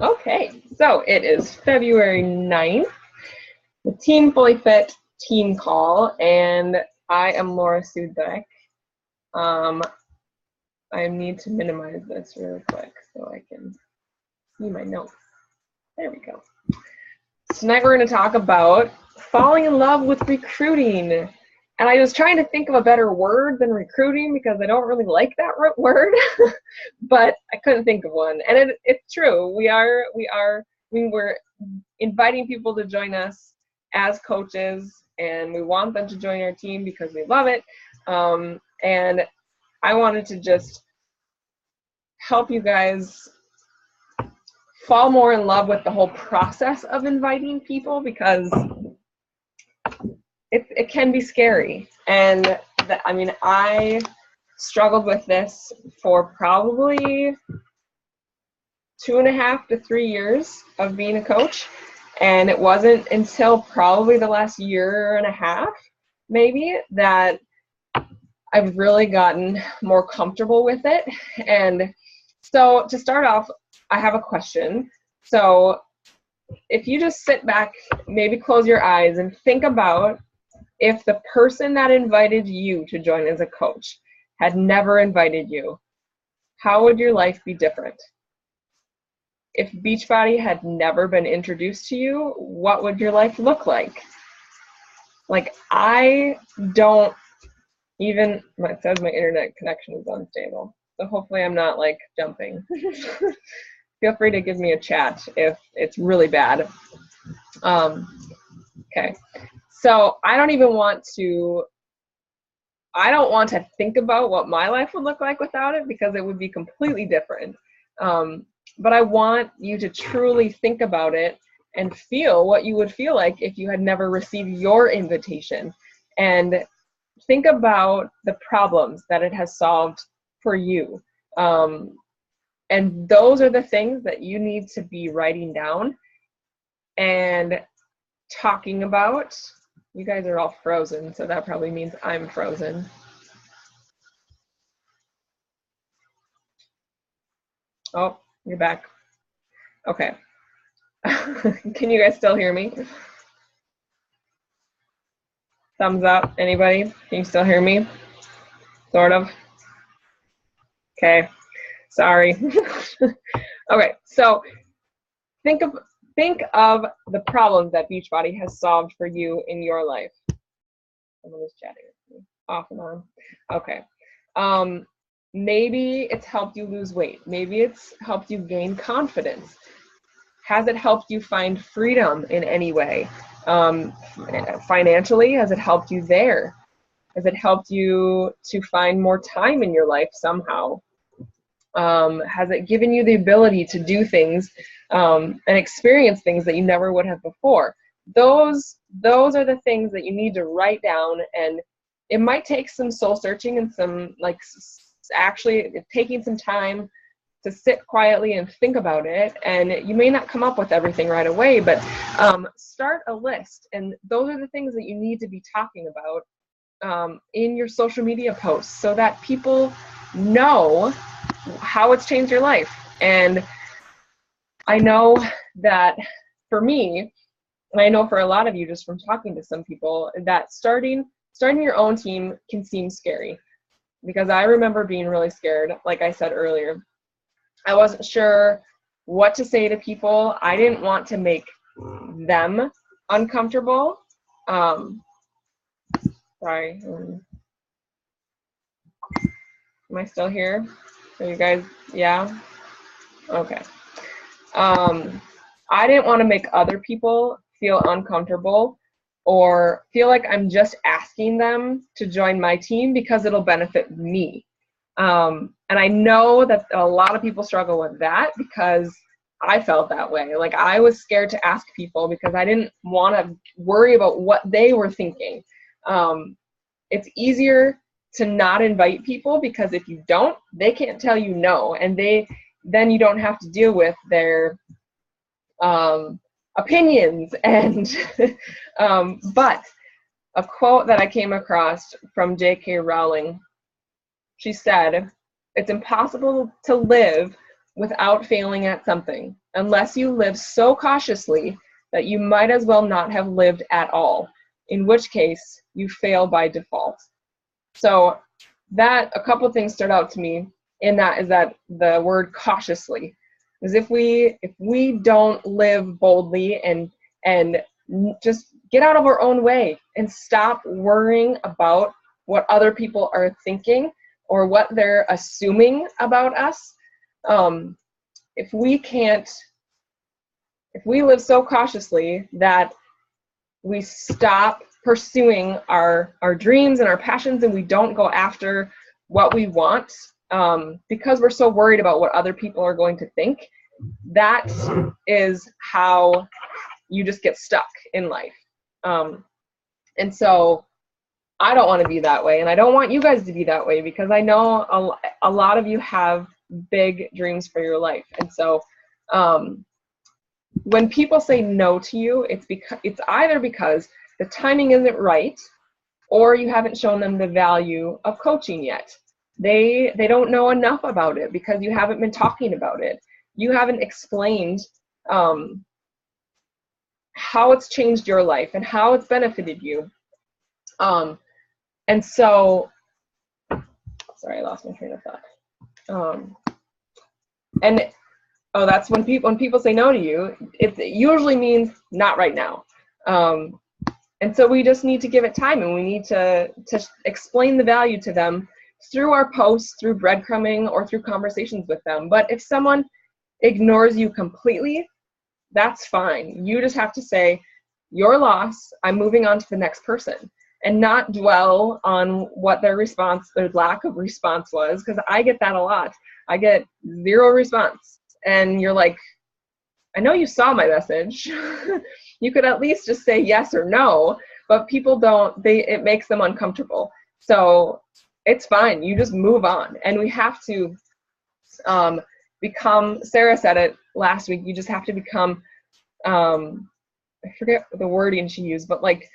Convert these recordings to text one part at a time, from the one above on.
Okay, so it is February 9th, the Team Fully Fit team call, and I am Laura Sudbeck. I need to minimize this really quick so I can see my notes. There we go. Tonight we're going to talk about falling in love with recruiting. And I was trying to think of a better word than recruiting because I don't really like that word, but I couldn't think of one. And it's true. We're inviting people to join us as coaches, and we want them to join our team because we love it. And I wanted to just help you guys fall more in love with the whole process of inviting people, because it can be scary. And I struggled with this for probably 2.5 to 3 years of being a coach. And it wasn't until probably the last 1.5 years, maybe, that I've really gotten more comfortable with it. And so to start off, I have a question. So if you just sit back, maybe close your eyes and think about if the person that invited you to join as a coach had never invited you, how would your life be different? If Beachbody had never been introduced to you, what would your life look like? Like, I don't even, it says my internet connection is unstable. So hopefully I'm not like jumping. Feel free to give me a chat if it's really bad. Okay. So I don't want to think about what my life would look like without it, because it would be completely different. But I want you to truly think about it and feel what you would feel like if you had never received your invitation. And think about the problems that it has solved for you. And those are the things that you need to be writing down and talking about. You guys are all frozen, so that probably means I'm frozen. Oh, you're back. Okay. Can you guys still hear me? Thumbs up, anybody? Can you still hear me? Sort of. Okay, sorry. Okay, so think of the problems that Beachbody has solved for you in your life. Someone is chatting with me, off and on. Okay. Maybe it's helped you lose weight. Maybe it's helped you gain confidence. Has it helped you find freedom in any way? Financially, has it helped you there? Has it helped you to find more time in your life somehow? Has it given you the ability to do things and experience things that you never would have before? Those are the things that you need to write down, and it might take some soul searching and some actually taking some time to sit quietly and think about it. And you may not come up with everything right away, but start a list. And those are the things that you need to be talking about in your social media posts, so that people know how it's changed your life. And I know that for me, and I know for a lot of you, just from talking to some people, that starting your own team can seem scary. Because I remember being really scared, like I said earlier. I wasn't sure what to say to people. I didn't want to make them uncomfortable. Sorry. Am I still here? Are you guys, yeah? Okay. I didn't want to make other people feel uncomfortable or feel like I'm just asking them to join my team because it'll benefit me. And I know that a lot of people struggle with that, because I felt that way. Like, I was scared to ask people because I didn't want to worry about what they were thinking. It's easier to not invite people, because if you don't, they can't tell you no, and then you don't have to deal with their opinions. And but a quote that I came across from J.K. Rowling, she said, "It's impossible to live without failing at something, unless you live so cautiously that you might as well not have lived at all, in which case you fail by default. So that, a couple things stood out to me in that, is that the word cautiously, is if we don't live boldly and just get out of our own way and stop worrying about what other people are thinking or what they're assuming about us. If we live so cautiously that we stop pursuing our dreams and our passions, and we don't go after what we want because we're so worried about what other people are going to think, that is how you just get stuck in life. And so I don't want to be that way, and I don't want you guys to be that way, because I know a lot of you have big dreams for your life. And so when people say no to you, it's either because the timing isn't right, or you haven't shown them the value of coaching yet. They don't know enough about it because you haven't been talking about it. You haven't explained how it's changed your life and how it's benefited you. And so, sorry, I lost my train of thought. That's when people say no to you, it usually means not right now. And so we just need to give it time, and we need to explain the value to them through our posts, through breadcrumbing, or through conversations with them. But if someone ignores you completely, that's fine. You just have to say, your loss, I'm moving on to the next person, and not dwell on what their lack of response was, because I get that a lot. I get zero response, and you're like, I know you saw my message. You could at least just say yes or no, but people don't, it makes them uncomfortable. So it's fine. You just move on. And we have to become, Sarah said it last week, you just have to become, I forget the wording she used, but like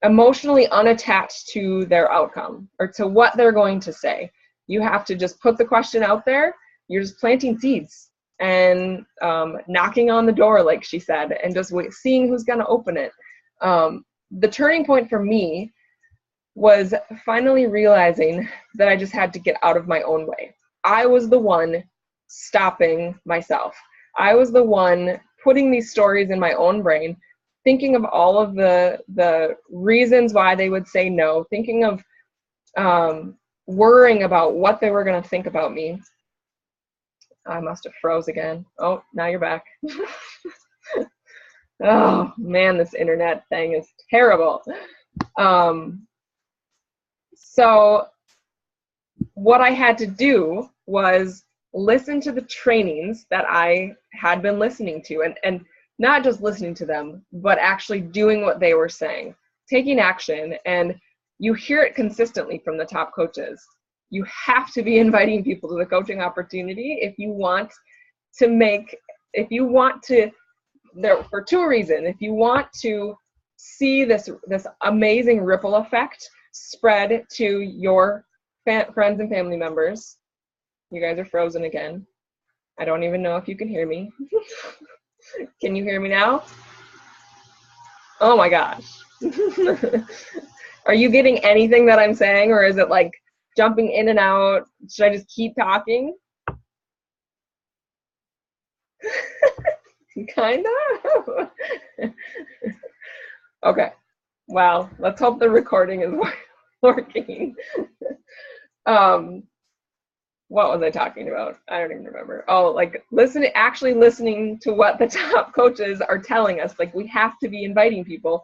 emotionally unattached to their outcome or to what they're going to say. You have to just put the question out there. You're just planting seeds and knocking on the door, like she said, and just seeing who's going to open it. The turning point for me was finally realizing that I just had to get out of my own way. I was the one stopping myself. I was the one putting these stories in my own brain, thinking of all of the reasons why they would say no, thinking of worrying about what they were going to think about me. I must have froze again. Oh, now you're back. Oh, man, this internet thing is terrible. So what I had to do was listen to the trainings that I had been listening to, and not just listening to them, but actually doing what they were saying, taking action. And you hear it consistently from the top coaches. You have to be inviting people to the coaching opportunity if you want to, for two reasons. If you want to see this amazing ripple effect spread to your friends and family members. You guys are frozen again. I don't even know if you can hear me. Can you hear me now? Oh my gosh. Are you getting anything that I'm saying, or is it like jumping in and out? Should I just keep talking? Kind of. Okay. Well, let's hope the recording is working. What was I talking about? I don't even remember. Oh, like actually listening to what the top coaches are telling us. Like, we have to be inviting people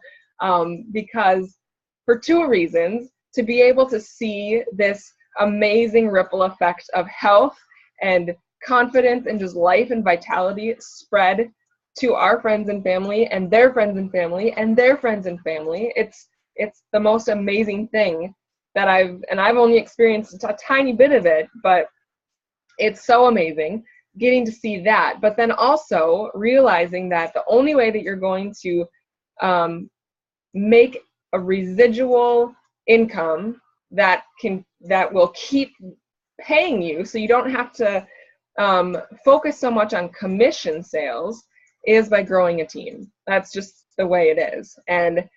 because for two reasons: to be able to see this amazing ripple effect of health and confidence and just life and vitality spread to our friends and family and their friends and family and their friends and family. It's the most amazing thing that I've only experienced a tiny bit of it, but it's so amazing getting to see that. But then also realizing that the only way that you're going to make a residual income that will keep paying you, so you don't have to focus so much on commission sales is by growing a team. That's just the way it is. And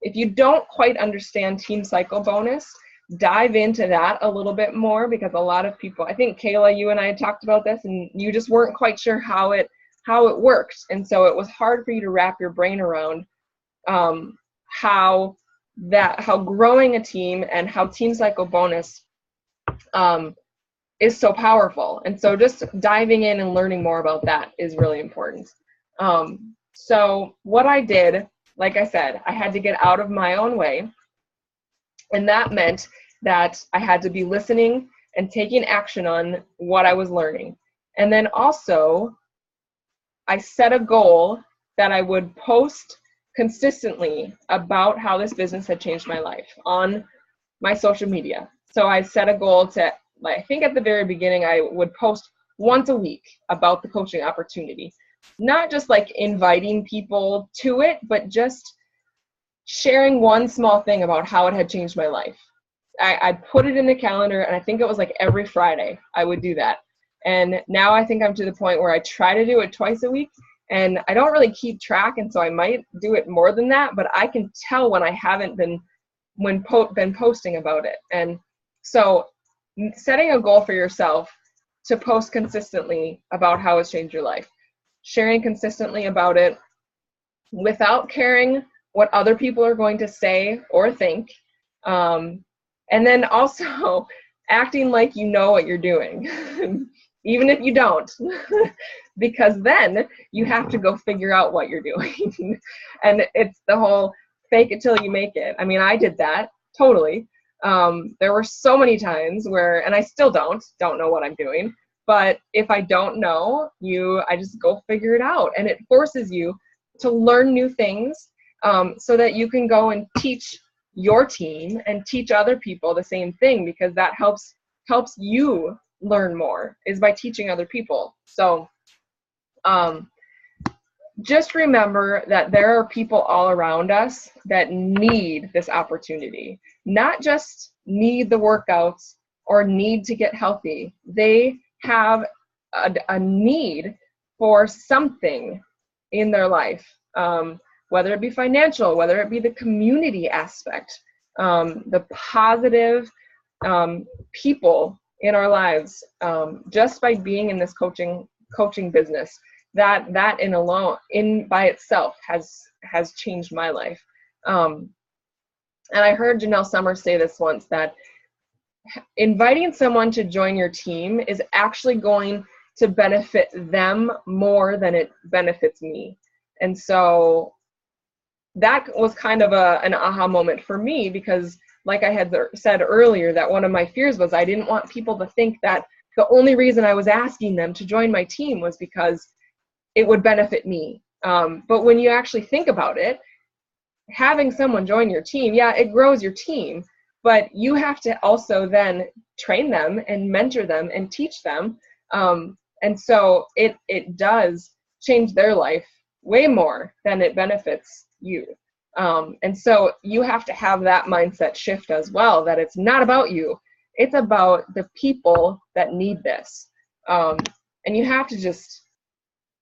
if you don't quite understand Team Cycle Bonus, dive into that a little bit more, because a lot of people, I think Kayla, you and I had talked about this, and you just weren't quite sure how it worked. And so it was hard for you to wrap your brain around how growing a team and how Team Cycle Bonus is so powerful. And so just diving in and learning more about that is really important. So what I did, like I said, I had to get out of my own way. And that meant that I had to be listening and taking action on what I was learning. And then also, I set a goal that I would post consistently about how this business had changed my life on my social media. So I set a goal to, I think at the very beginning, I would post once a week about the coaching opportunity. Not just like inviting people to it, but just sharing one small thing about how it had changed my life. I put it in the calendar, and I think it was like every Friday I would do that. And now I think I'm to the point where I try to do it twice a week, and I don't really keep track, and so I might do it more than that, but I can tell when I haven't been posting about it. And so setting a goal for yourself to post consistently about how it's changed your life, sharing consistently about it without caring what other people are going to say or think, and then also acting like you know what you're doing, even if you don't, because then you have to go figure out what you're doing. And it's the whole fake it till you make it. I mean, I did that totally. There were so many times where, and I still don't know what I'm doing, but if I don't know, I just go figure it out. And it forces you to learn new things, so that you can go and teach your team and teach other people the same thing, because that helps you learn more, is by teaching other people. So just remember that there are people all around us that need this opportunity, not just need the workouts or need to get healthy. They have a need for something in their life, whether it be financial, whether it be the community aspect, the positive people in our lives, just by being in this coaching business. That in by itself has changed my life. And I heard Janelle Summers say this once, that inviting someone to join your team is actually going to benefit them more than it benefits me. And so that was kind of an aha moment for me, because like I had said earlier, that one of my fears was I didn't want people to think that the only reason I was asking them to join my team was because it would benefit me. But when you actually think about it, having someone join your team, yeah, it grows your team, but you have to also then train them and mentor them and teach them. And so it does change their life way more than it benefits you. And so you have to have that mindset shift as well, that it's not about you. It's about the people that need this. And you have to just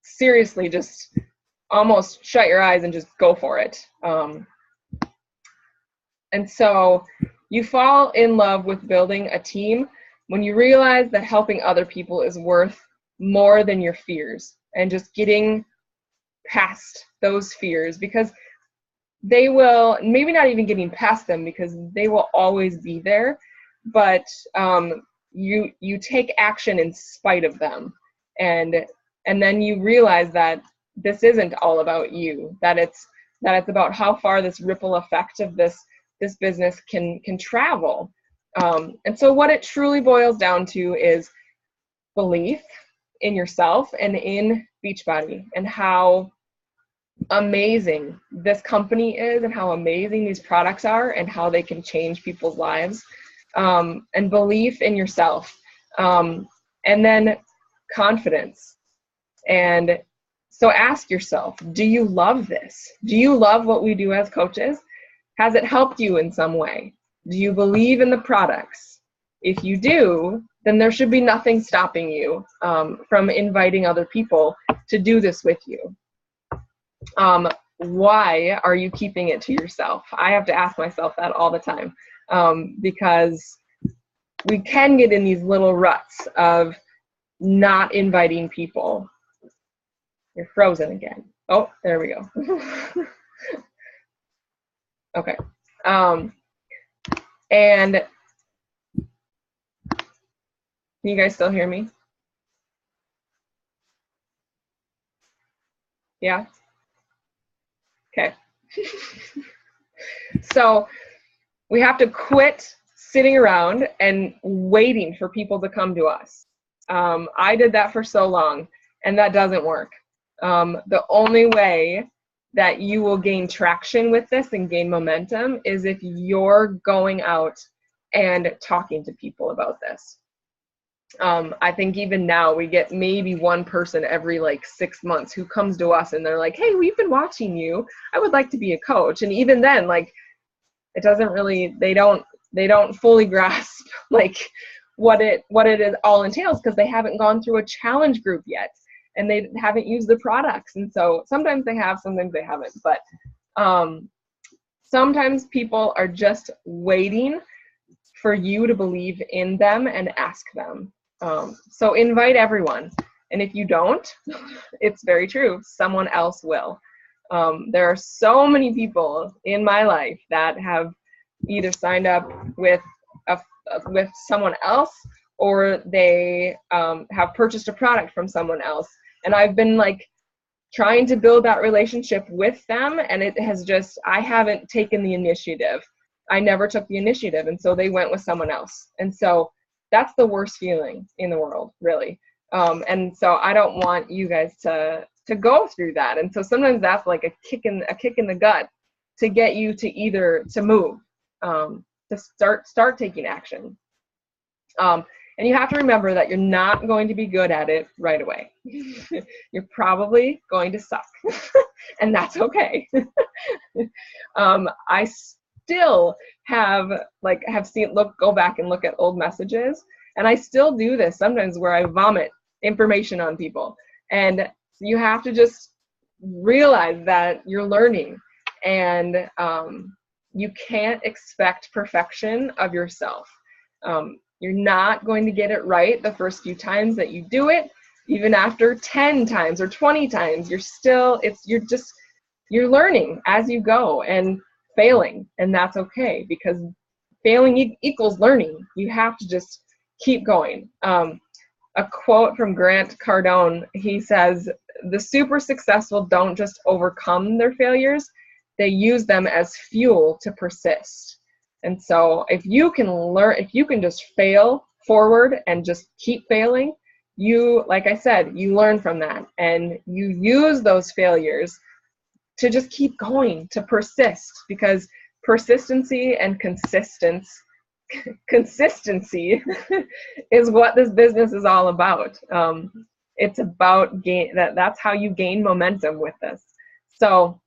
seriously just almost shut your eyes and just go for it. And so you fall in love with building a team when you realize that helping other people is worth more than your fears, and just getting past those fears, because they will, maybe not even getting past them, because they will always be there, but you take action in spite of them. And then you realize that this isn't all about you, that it's about how far this ripple effect of this business can travel. And so what it truly boils down to is belief in yourself and in Beachbody, and how amazing this company is, and how amazing these products are, and how they can change people's lives, and belief in yourself, and then confidence. And so ask yourself, do you love this? Do you love what we do as coaches? Has it helped you in some way? Do you believe in the products? If you do, then there should be nothing stopping you from inviting other people to do this with you. Why are you keeping it to yourself? I have to ask myself that all the time, because we can get in these little ruts of not inviting people. You're frozen again. Oh, there we go. Okay. And can you guys still hear me? Yeah? Okay. So we have to quit sitting around and waiting for people to come to us. I did that for so long, and that doesn't work. The only way that you will gain traction with this and gain momentum is if you're going out and talking to people about this. I think even now we get maybe one person every like 6 months who comes to us and they're like, hey, we've been watching you. I would like to be a coach. And even then, like, it doesn't really, they don't fully grasp like what it is all entails, because they haven't gone through a challenge group yet and they haven't used the products. And so sometimes they have, sometimes they haven't. But sometimes people are just waiting for you to believe in them and ask them. So invite everyone. And if you don't, it's very true, someone else will. There are so many people in my life that have either signed up with someone else, or they have purchased a product from someone else. And I've been like trying to build that relationship with them, and it has just, I haven't taken the initiative. I never took the initiative, and so they went with someone else. And so that's the worst feeling in the world, really. And so I don't want you guys to go through that. And so sometimes that's like a kick in the gut to get you to move, to start taking action. And you have to remember that you're not going to be good at it right away. You're probably going to suck, and that's okay. I still go back and look at old messages, and I still do this sometimes where I vomit information on people. And you have to just realize that you're learning, and you can't expect perfection of yourself. You're not going to get it right the first few times that you do it. Even after 10 times or 20 times, you're learning as you go and failing, and that's okay, because failing equals learning. You have to just keep going. A quote from Grant Cardone, he says, the super successful don't just overcome their failures, they use them as fuel to persist. And so if you can just fail forward and just keep failing, like I said, you learn from that, and you use those failures to just keep going, to persist, because persistency and consistency is what this business is all about. It's about that's how you gain momentum with this. So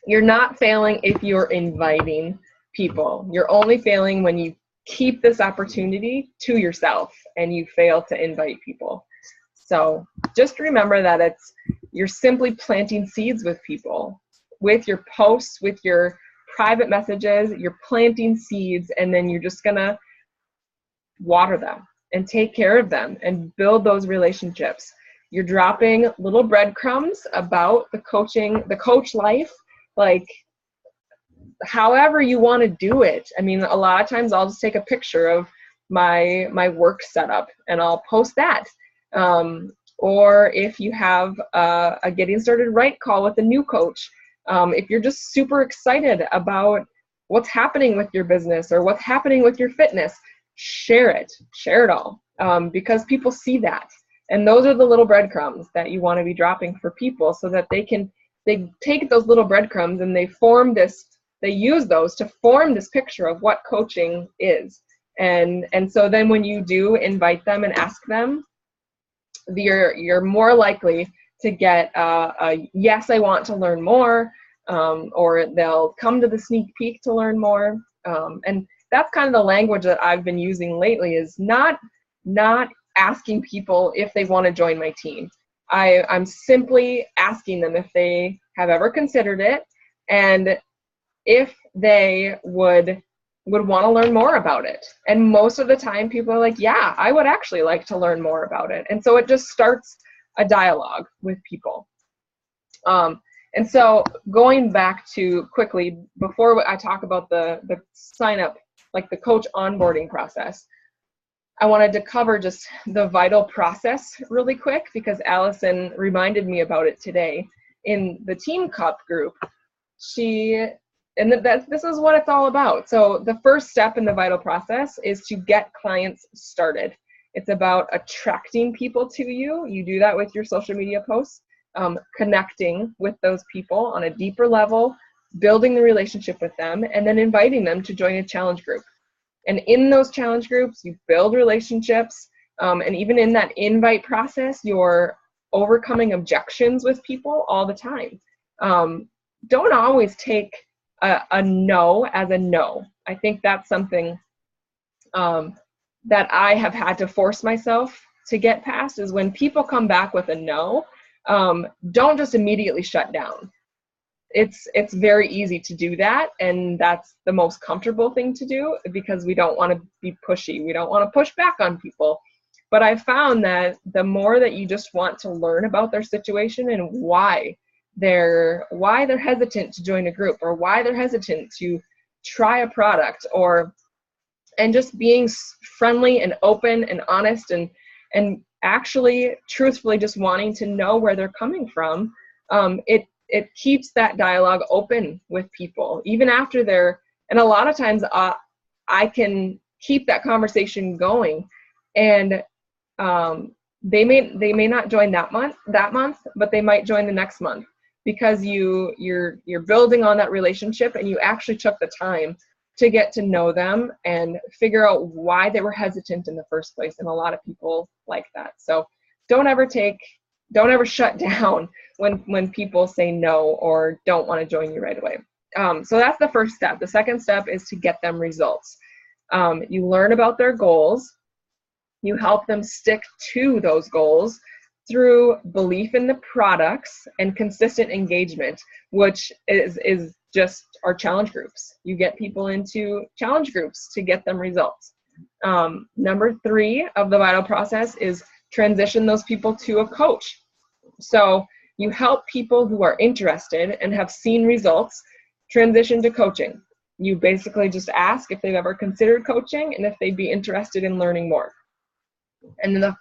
you're not failing if you're inviting people. You're only failing when you keep this opportunity to yourself and you fail to invite people. So just remember that you're simply planting seeds with people, with your posts, with your private messages. You're planting seeds, and then you're just gonna water them and take care of them and build those relationships. You're dropping little breadcrumbs about the coach life, like however you want to do it. I mean, a lot of times I'll just take a picture of my work setup and I'll post that. Or if you have a getting started right call with a new coach, if you're just super excited about what's happening with your business or what's happening with your fitness, share it all, because people see that. And those are the little breadcrumbs that you want to be dropping for people, so that they take those little breadcrumbs and they use those to form this picture of what coaching is. And so then when you do invite them and ask them, you're more likely to get a yes, I want to learn more, or they'll come to the sneak peek to learn more. And that's kind of the language that I've been using lately, is not not asking people if they want to join my team. I'm simply asking them if they have ever considered it and if they would want to learn more about it. And most of the time people are like, yeah, I would actually like to learn more about it. And so it just starts a dialogue with people. And so going back to quickly, before I talk about the sign up, like the coach onboarding process, I wanted to cover just the vital process really quick because Allison reminded me about it today in the Team Cup group. This is what it's all about. So the first step in the vital process is to get clients started. It's about attracting people to you. You do that with your social media posts, connecting with those people on a deeper level, building the relationship with them, and then inviting them to join a challenge group. And in those challenge groups, you build relationships. And even in that invite process, you're overcoming objections with people all the time. Don't always take a no as a no. I think that's something that I have had to force myself to get past, is when people come back with a no, don't just immediately shut down. It's very easy to do that, and that's the most comfortable thing to do because we don't want to be pushy. We don't want to push back on people. But I found that the more that you just want to learn about their situation and why they're hesitant to join a group, or why they're hesitant to try a product, and just being friendly and open and honest and actually truthfully just wanting to know where they're coming from, it keeps that dialogue open with people even after and a lot of times I can keep that conversation going, and they may not join that month, but they might join the next month because you're building on that relationship, and you actually took the time to get to know them and figure out why they were hesitant in the first place. And a lot of people like that. So don't ever shut down when people say no or don't want to join you right away. So that's the first step. The second step is to get them results. You learn about their goals. You help them stick to those goals through belief in the products and consistent engagement, which is just our challenge groups. You get people into challenge groups to get them results. Number 3 of the vital process is transition those people to a coach. So you help people who are interested and have seen results transition to coaching. You basically just ask if they've ever considered coaching and if they'd be interested in learning more. And then the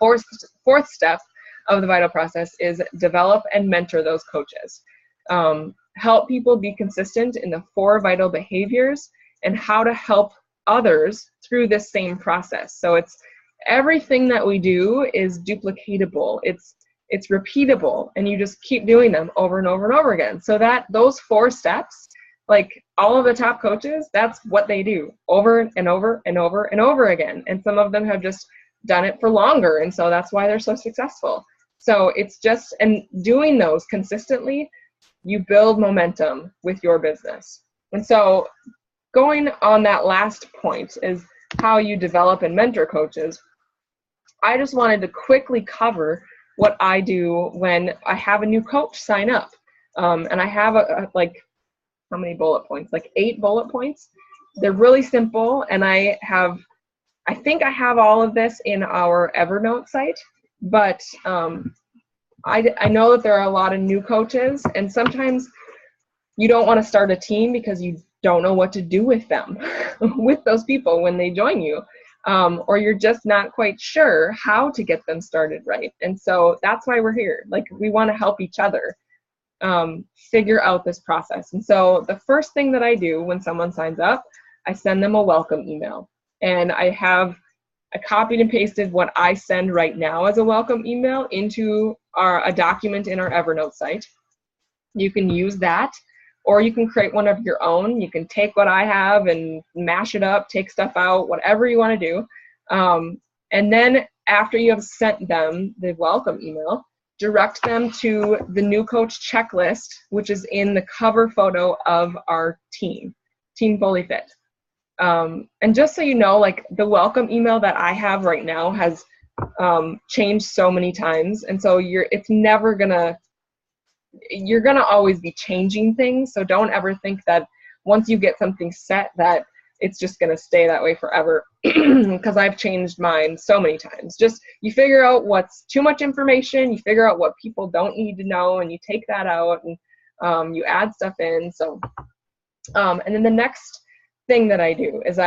fourth step of the vital process is develop and mentor those coaches. Help people be consistent in the 4 vital behaviors and how to help others through this same process. So it's everything that we do is duplicatable. It's repeatable, and you just keep doing them over and over and over again. So that those 4 steps, like all of the top coaches, that's what they do over and over and over and over again. And some of them have just done it for longer, and so that's why they're so successful. So it's just, and doing those consistently, you build momentum with your business. And so going on that last point is how you develop and mentor coaches. I just wanted to quickly cover what I do when I have a new coach sign up. And I have how many bullet points? Like 8 bullet points. They're really simple, and I think I have all of this in our Evernote site, but I know that there are a lot of new coaches, and sometimes you don't want to start a team because you don't know what to do with them, with those people when they join you, or you're just not quite sure how to get them started right. And so that's why we're here. Like, we want to help each other figure out this process. And so the first thing that I do when someone signs up, I send them a welcome email. And I copied and pasted what I send right now as a welcome email into a document in our Evernote site. You can use that, or you can create one of your own. You can take what I have and mash it up, take stuff out, whatever you want to do. And then after you have sent them the welcome email, direct them to the new coach checklist, which is in the cover photo of our Team Fully Fit. And just so you know, like the welcome email that I have right now has changed so many times. And so you're gonna always be changing things. So don't ever think that once you get something set that it's just gonna stay that way forever, because I've changed mine so many times. Just you figure out what's too much information, you figure out what people don't need to know, and you take that out, and you add stuff in. So and then the next thing that I do is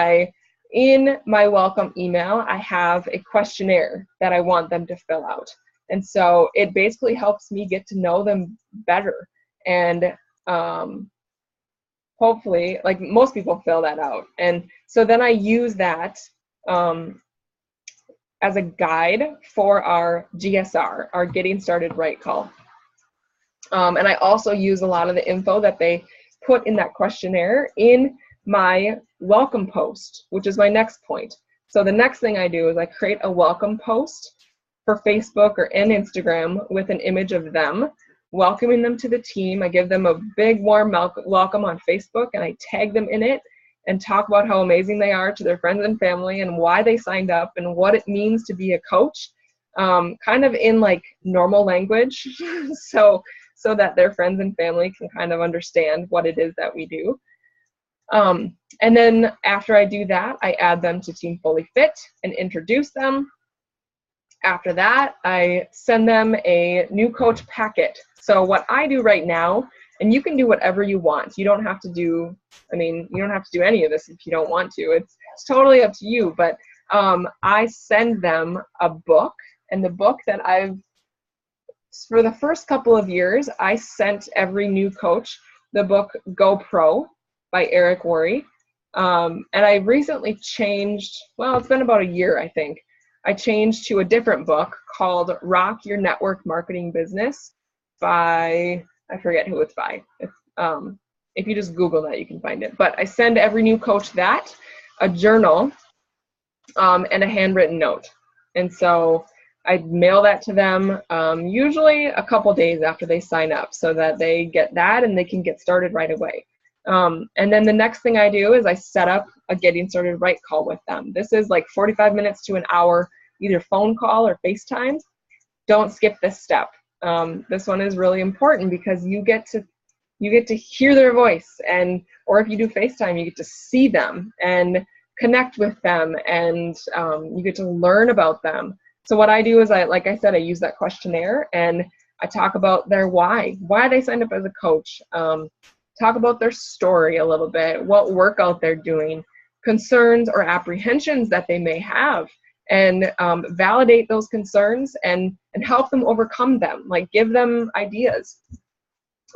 in my welcome email, I have a questionnaire that I want them to fill out. And so it basically helps me get to know them better. And hopefully, like most people fill that out. And so then I use that as a guide for our GSR, our Getting Started Right call. And I also use a lot of the info that they put in that questionnaire in my welcome post, which is my next point. So the next thing I do is I create a welcome post for Facebook or in Instagram with an image of them, welcoming them to the team. I give them a big warm welcome on Facebook, and I tag them in it and talk about how amazing they are to their friends and family and why they signed up and what it means to be a coach, kind of in like normal language, so that their friends and family can kind of understand what it is that we do. And then after I do that, I add them to Team Fully Fit and introduce them. After that, I send them a new coach packet. So what I do right now, and you can do whatever you want. You don't have to do, you don't have to do any of this if you don't want to. It's totally up to you. But I send them a book, and the book that for the first couple of years, I sent every new coach the book Go Pro by Eric Worre. And I recently changed, well, it's been about a year, I think. I changed to a different book called Rock Your Network Marketing Business by, I forget who it's by. If you just Google that, you can find it. But I send every new coach that, a journal, and a handwritten note. And so I mail that to them usually a couple days after they sign up so that they get that and they can get started right away. And then the next thing I do is I set up a Getting Started Right call with them. This is like 45 minutes to an hour, either phone call or FaceTime. Don't skip this step. This one is really important because you get to hear their voice, or if you do FaceTime, you get to see them and connect with them, and you get to learn about them. So what I do is like I said, I use that questionnaire and I talk about their why they signed up as a coach. Talk about their story a little bit, what workout they're doing, concerns or apprehensions that they may have, and validate those concerns and help them overcome them. Like give them ideas.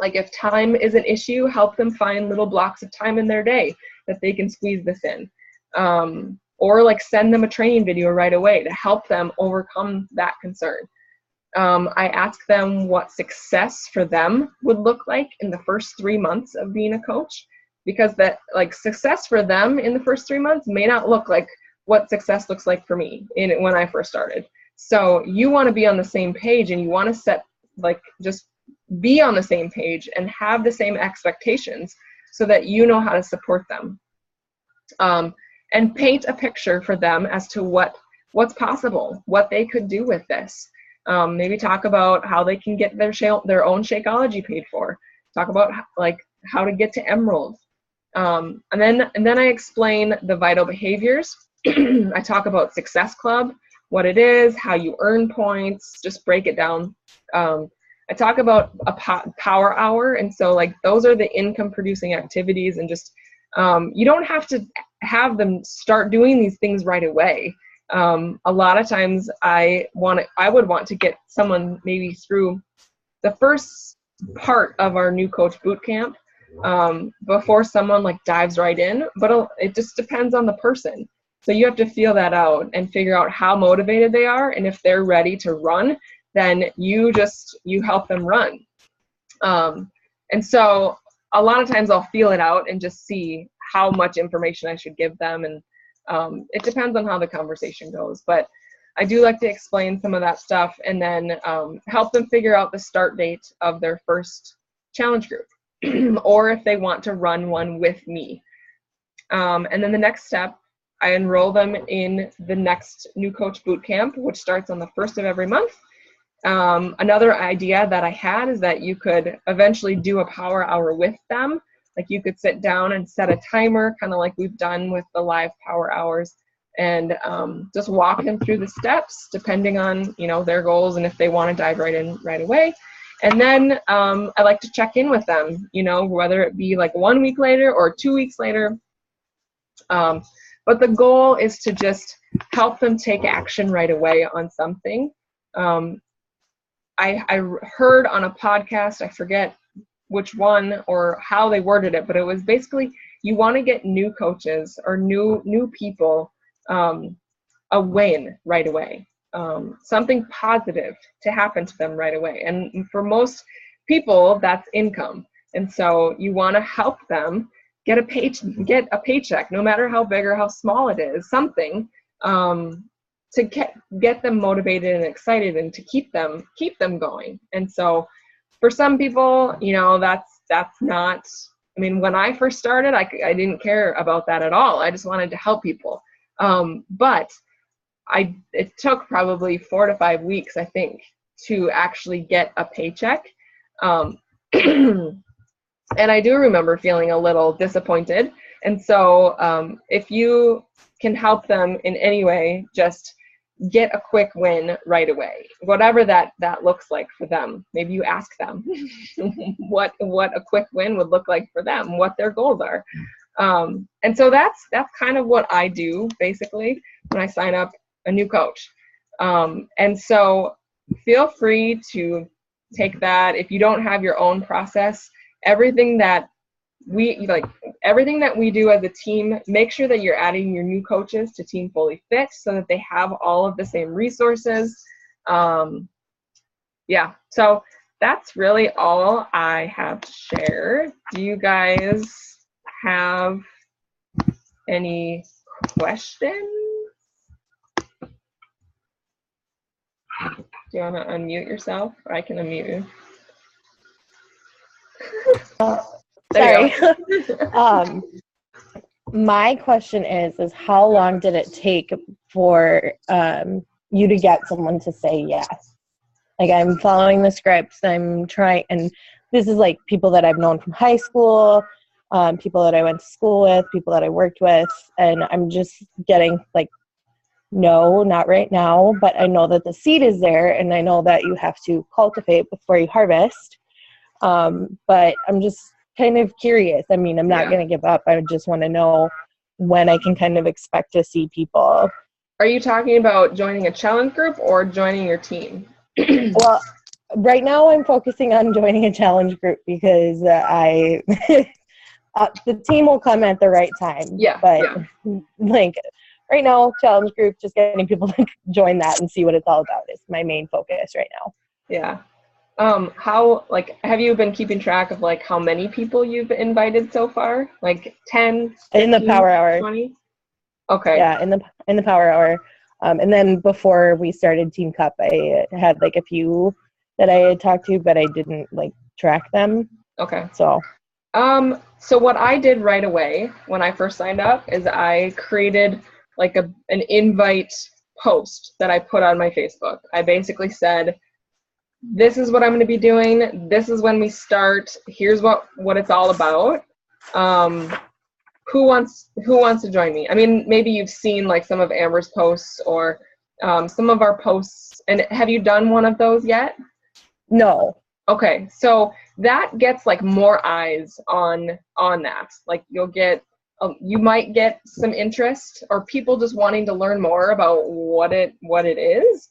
Like if time is an issue, help them find little blocks of time in their day that they can squeeze this in. Or like send them a training video right away to help them overcome that concern. I ask them what success for them would look like in the first 3 months of being a coach, because that like success for them in the first 3 months may not look like what success looks like for me when I first started. So you want to be on the same page, and you want to just be on the same page and have the same expectations so that you know how to support them. And paint a picture for them as to what's possible, what they could do with this. Maybe talk about how they can get their own Shakeology paid for. Talk about like how to get to Emerald. And then I explain the vital behaviors. I talk about Success Club, what it is, how you earn points, just break it down. I talk about a power hour, and so like those are the income producing activities, and just you don't have to have them start doing these things right away. A lot of times I would want to get someone maybe through the first part of our new coach boot camp before someone like dives right in, but it just depends on the person. So you have to feel that out and figure out how motivated they are, and if they're ready to run, then you help them run. And so a lot of times I'll feel it out and just see how much information I should give them, and it depends on how the conversation goes, but I do like to explain some of that stuff and then help them figure out the start date of their first challenge group or if they want to run one with me. And then the next step, I enroll them in the next new coach boot camp, which starts on the 1st of every month. Another idea that I had is that you could eventually do a power hour with them. Like you could sit down and set a timer, kind of like we've done with the live power hours, and just walk them through the steps depending on, you know, their goals and if they want to dive right in right away. And then I like to check in with them, you know, whether it be like 1 week later or 2 weeks later. But the goal is to just help them take action right away on something. I heard on a podcast, I forget which one or how they worded it, but it was basically you want to get new coaches or new people a win right away, something positive to happen to them right away. And for most people, that's income. And so you want to help them get a paycheck, no matter how big or how small it is, something to get them motivated and excited and to keep them going. And so for some people, you know, that's not, I mean, when I first started, I didn't care about that at all. I just wanted to help people. But it took probably 4 to 5 weeks, I think, to actually get a paycheck. And I do remember feeling a little disappointed. And so if you can help them in any way, just get a quick win right away, whatever that looks like for them. Maybe you ask them what a quick win would look like for them, what their goals are. And so that's kind of what I do basically when I sign up a new coach. And so feel free to take that. If you don't have your own process, everything that we do as a team, make sure that you're adding your new coaches to Team Fully Fit so that they have all of the same resources. Yeah, so that's really all I have to share. Do you guys have any questions? Do you want to unmute yourself, or I can unmute you? Sorry. My question is how long did it take for you to get someone to say yes? Like, I'm following the scripts, I'm trying, and this is like people that I've known from high school, people that I went to school with, people that I worked with, and I'm just getting like, no, not right now, but I know that the seed is there, and I know that you have to cultivate before you harvest. But I'm just kind of curious. I mean, I'm not going to give up. I just want to know when I can kind of expect to see people. Are you talking about joining a challenge group or joining your team? Well, right now I'm focusing on joining a challenge group because the team will come at the right time. Yeah. But like right now, challenge group, just getting people to join that and see what it's all about is my main focus right now. Yeah. How, like, have you been keeping track of like how many people you've invited so far? Like 10, 15, in the power hour. 20? Okay. Yeah, in the power hour. And then before we started Team Cup, I had like a few that I had talked to, but I didn't like track them. Okay. So what I did right away when I first signed up is I created like an invite post that I put on my Facebook. I basically said, this is what I'm going to be doing. This is when we start. Here's what it's all about. Who wants to join me? I mean, maybe you've seen like some of Amber's posts or some of our posts. And have you done one of those yet? No. Okay, so that gets like more eyes on that. Like you'll get, you might get some interest or people just wanting to learn more about what it is.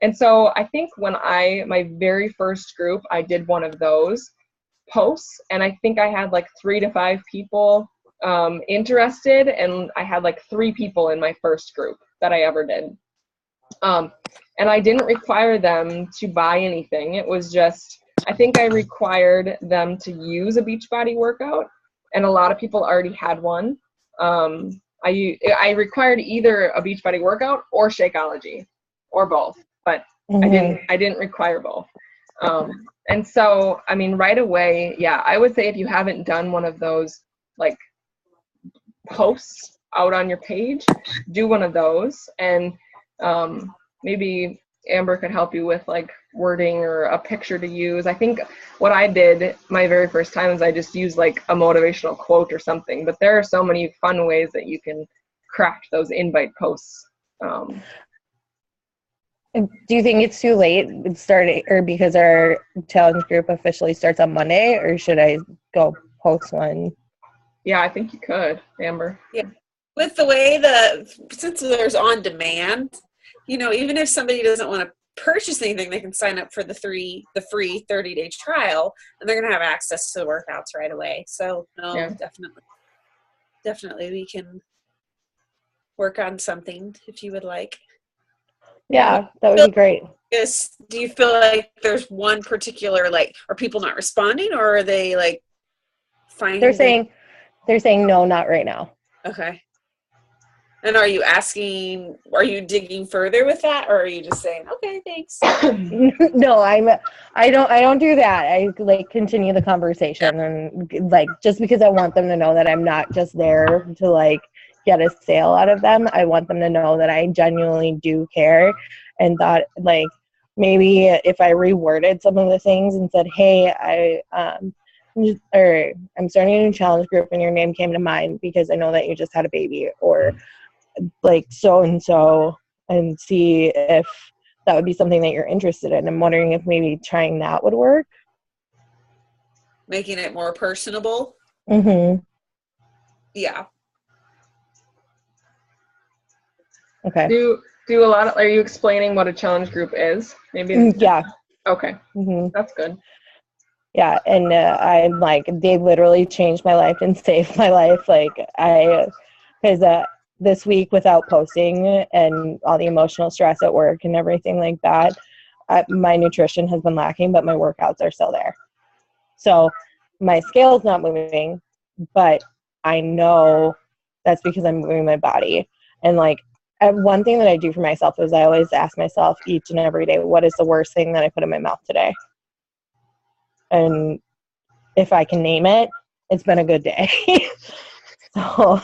And so I think when my very first group, I did one of those posts, and I think I had like 3 to 5 people interested, and I had like 3 people in my first group that I ever did. And I didn't require them to buy anything. It was just, I think I required them to use a Beachbody workout, and a lot of people already had one. I required either a Beachbody workout or Shakeology, or both, but I didn't require both. And so, I mean, right away, yeah, I would say if you haven't done one of those, like, posts out on your page, do one of those, and maybe Amber could help you with like wording or a picture to use. I think what I did my very first time is I just used like a motivational quote or something, but there are so many fun ways that you can craft those invite posts. Do you think it's too late starting, or because our challenge group officially starts on Monday, or should I go post one? Yeah, I think you could, Amber. Yeah. With the way since there's on demand, even if somebody doesn't want to purchase anything, they can sign up for the free 30-day trial, and they're going to have access to the workouts right away. So no, definitely we can work on something if you would like. Yeah, that would be great. Yes. Do you feel like there's one particular, like, are people not responding, or are they like finding? They're saying no, not right now. Okay. And are you digging further with that, or are you just saying, okay, thanks? No, I don't do that. I like continue the conversation, and like, just because I want them to know that I'm not just there to like get a sale out of them. I want them to know that I genuinely do care, and thought like maybe if I reworded some of the things and said, hey, I'm starting a new challenge group and your name came to mind because I know that you just had a baby, or like so and so, and see if that would be something that you're interested in. I'm wondering if maybe trying that would work. Making it more personable. Mm-hmm. Yeah. Okay. Do a lot of, are you explaining what a challenge group is? Maybe. Yeah. Okay. Mm-hmm. That's good. Yeah, and I'm like, they literally changed my life and saved my life. Like because this week without posting and all the emotional stress at work and everything like that, my nutrition has been lacking, but my workouts are still there. So my scale's not moving, but I know that's because I'm moving my body. And like, one thing that I do for myself is I always ask myself each and every day, what is the worst thing that I put in my mouth today? And if I can name it, it's been a good day. So,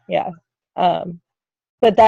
yeah. But